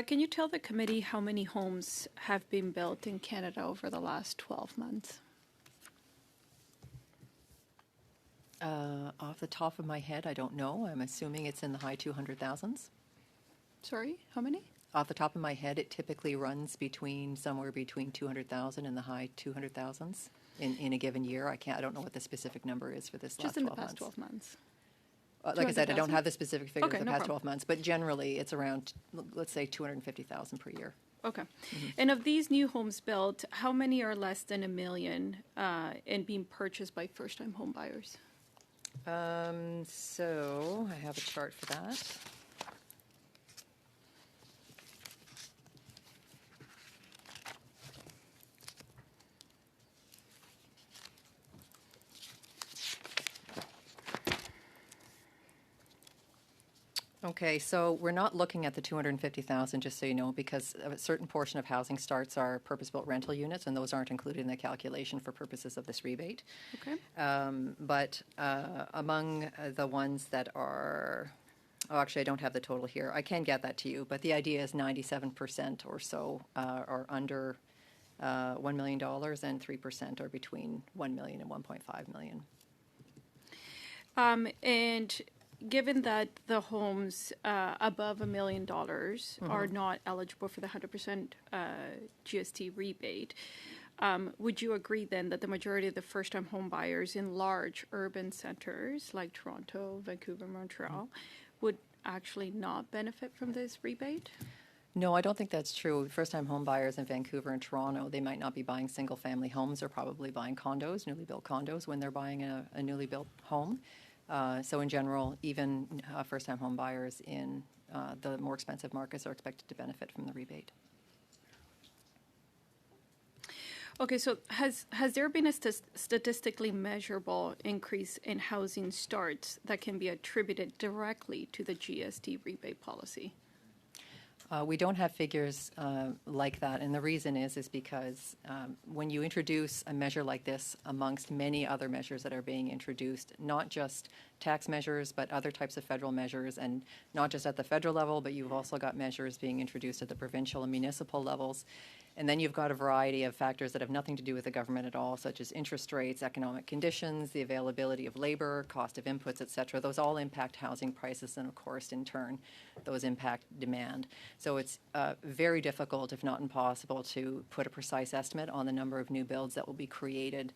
Can you tell the committee how many homes have been built in Canada over the last 12 months? Off the top of my head, I don't know. I'm assuming it's in the high 200,000s. Sorry, how many? Off the top of my head, it typically runs somewhere between 200,000 and the high 200,000s in a given year. I don't know what the specific number is for this Just last in 12 the past months. 12 months. Like I said, I don't 200,000? have the specific figure Okay, for the no past problem. 12 months, but generally it's around, let's say, 250,000 per year. Okay. And of these new homes built, how many are less than $1 million and being purchased by first-time home buyers? So I have a chart for that. Okay, so we're not looking at the 250,000, just so you know, because a certain portion of housing starts are purpose-built rental units, and those aren't included in the calculation for purposes of this rebate. Okay. But among the ones that are, oh, actually, I don't have the total here. I can get that to you, but the idea is 97% or so are under $1 million, and 3% are between $1 million and $1.5 million. And given that the homes above $1 million are not eligible for the 100% GST rebate, would you agree then that the majority of the first-time home buyers in large urban centers like Toronto, Vancouver, Montreal would actually not benefit from this rebate? No, I don't think that's true. First-time home buyers in Vancouver and Toronto, they might not be buying single-family homes. They're probably buying condos, newly built condos, when they're buying a newly built home. So in general, even first-time home buyers in the more expensive markets are expected to benefit from the rebate. Okay, so has there been a statistically measurable increase in housing starts that can be attributed directly to the GST rebate policy? We don't have figures like that, and the reason is because when you introduce a measure like this amongst many other measures that are being introduced, not just tax measures, but other types of federal measures, and not just at the federal level, but you've also got measures being introduced at the provincial and municipal levels. And then you've got a variety of factors that have nothing to do with the government at all, such as interest rates, economic conditions, the availability of labor, cost of inputs, et cetera. Those all impact housing prices, and of course, in turn, those impact demand. So it's very difficult, if not impossible, to put a precise estimate on the number of new builds that will be created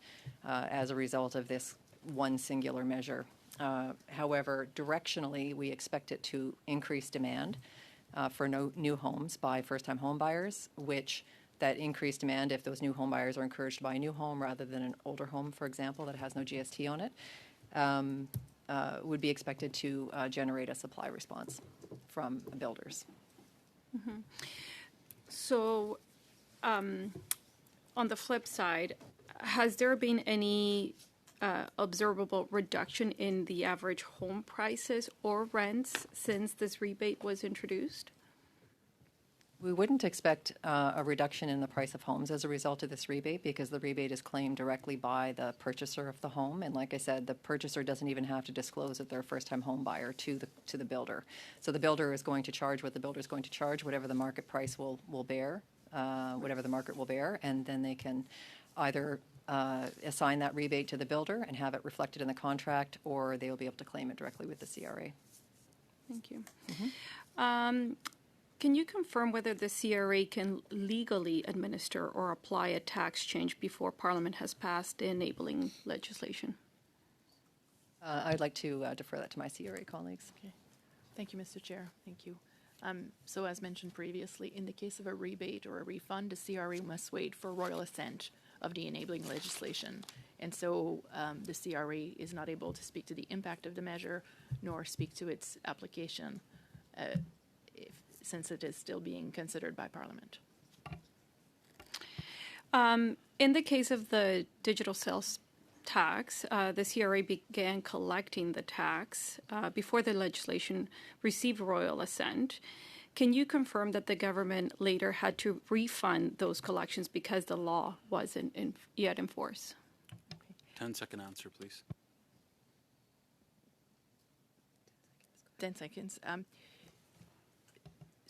as a result of this one singular measure. However, directionally, we expect it to increase demand for new homes by first-time home buyers, which that increased demand, if those new home buyers are encouraged to buy a new home rather than an older home, for example, that has no GST on it, would be expected to generate a supply response from builders. Mm-hmm. So, on the flip side, has there been any observable reduction in the average home prices or rents since this rebate was introduced? We wouldn't expect a reduction in the price of homes as a result of this rebate, because the rebate is claimed directly by the purchaser of the home. And like I said, the purchaser doesn't even have to disclose that they're a first-time home buyer to the builder. So the builder is going to charge what the builder is going to charge, whatever the market price will bear, whatever the market will bear, and then they can either assign that rebate to the builder and have it reflected in the contract, or they will be able to claim it directly with the CRA. Thank you. Can you confirm whether the CRA can legally administer or apply a tax change before Parliament has passed the enabling legislation? I'd like to defer that to my CRA colleagues. Okay. Thank you, Mr. Chair. Thank you. So as mentioned previously, in the case of a rebate or a refund, the CRA must wait for royal assent of the enabling legislation. And so the CRA is not able to speak to the impact of the measure nor speak to its application since it is still being considered by Parliament. In the case of the digital sales tax, the CRA began collecting the tax before the legislation received royal assent. Can you confirm that the government later had to refund those collections because the law wasn't yet in force? 10-second answer, please. 10 seconds.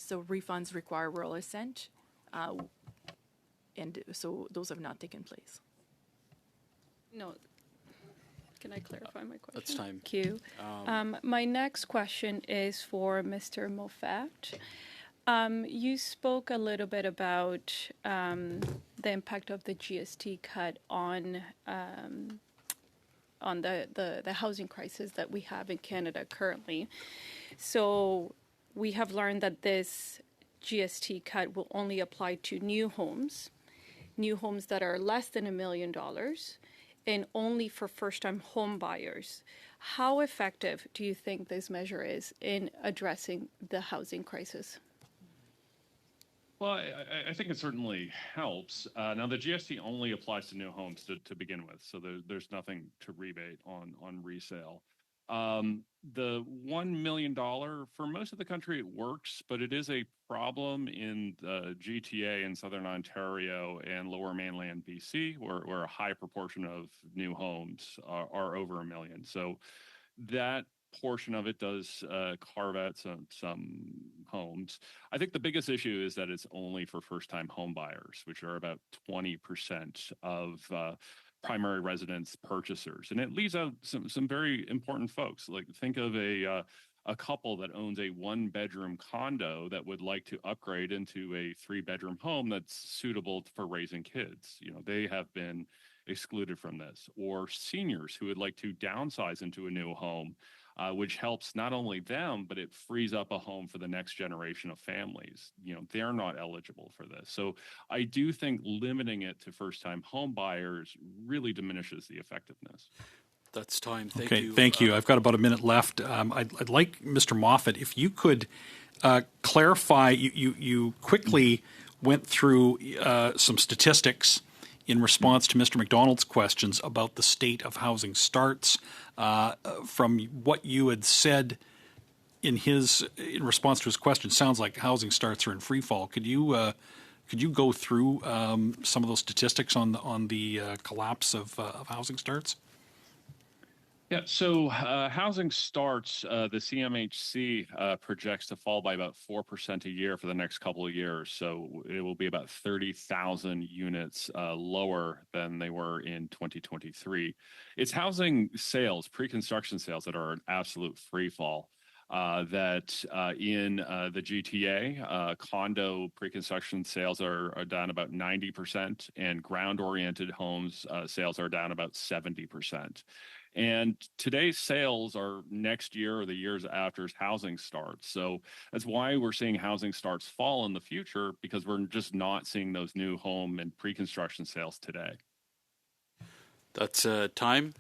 So refunds require royal assent, and so those have not taken place. No. Can I clarify my question? That's time. Thank you. My next question is for Mr. Moffat. You spoke a little bit about the impact of the GST cut on the housing crisis that we have in Canada currently. So we have learned that this GST cut will only apply to new homes that are less than $1 million, and only for first-time home buyers. How effective do you think this measure is in addressing the housing crisis? Well, I think it certainly helps. Now, the GST only applies to new homes to begin with, so there's nothing to rebate on resale. The $1 million, for most of the country, it works, but it is a problem in the GTA in Southern Ontario and Lower Mainland BC, where a high proportion of new homes are over $1 million. So that portion of it does carve out some homes. I think the biggest issue is that it's only for first-time home buyers, which are about 20% of primary residence purchasers, and it leaves out some very important folks. Like, think of a couple that owns a 1-bedroom condo that would like to upgrade into a 3-bedroom home that's suitable for raising kids. You know, they have been excluded from this. Or seniors who would like to downsize into a new home, which helps not only them, but it frees up a home for the next generation of families. You know, they're not eligible for this. So I do think limiting it to first-time home buyers really diminishes the effectiveness. That's time. Thank Okay, you. thank you. I've got about a minute left. I'd like, Mr. Moffat, if you could clarify, you quickly went through some statistics in response to Mr. McDonald's questions about the state of housing starts. From what you had said in response to his question, sounds like housing starts are in free fall. Could you go through some of those statistics on the collapse of housing starts? Yeah, so housing starts, the CMHC projects to fall by about 4% a year for the next couple of years. So it will be about 30,000 units lower than they were in 2023. It's housing sales, pre-construction sales, that are an absolute free fall. That in the GTA, condo pre-construction sales are down about 90%, and ground-oriented homes sales are down about 70%. And today's sales are next year or the years after housing starts. So that's why we're seeing housing starts fall in the future, because we're just not seeing those new home and pre-construction sales today. That's time.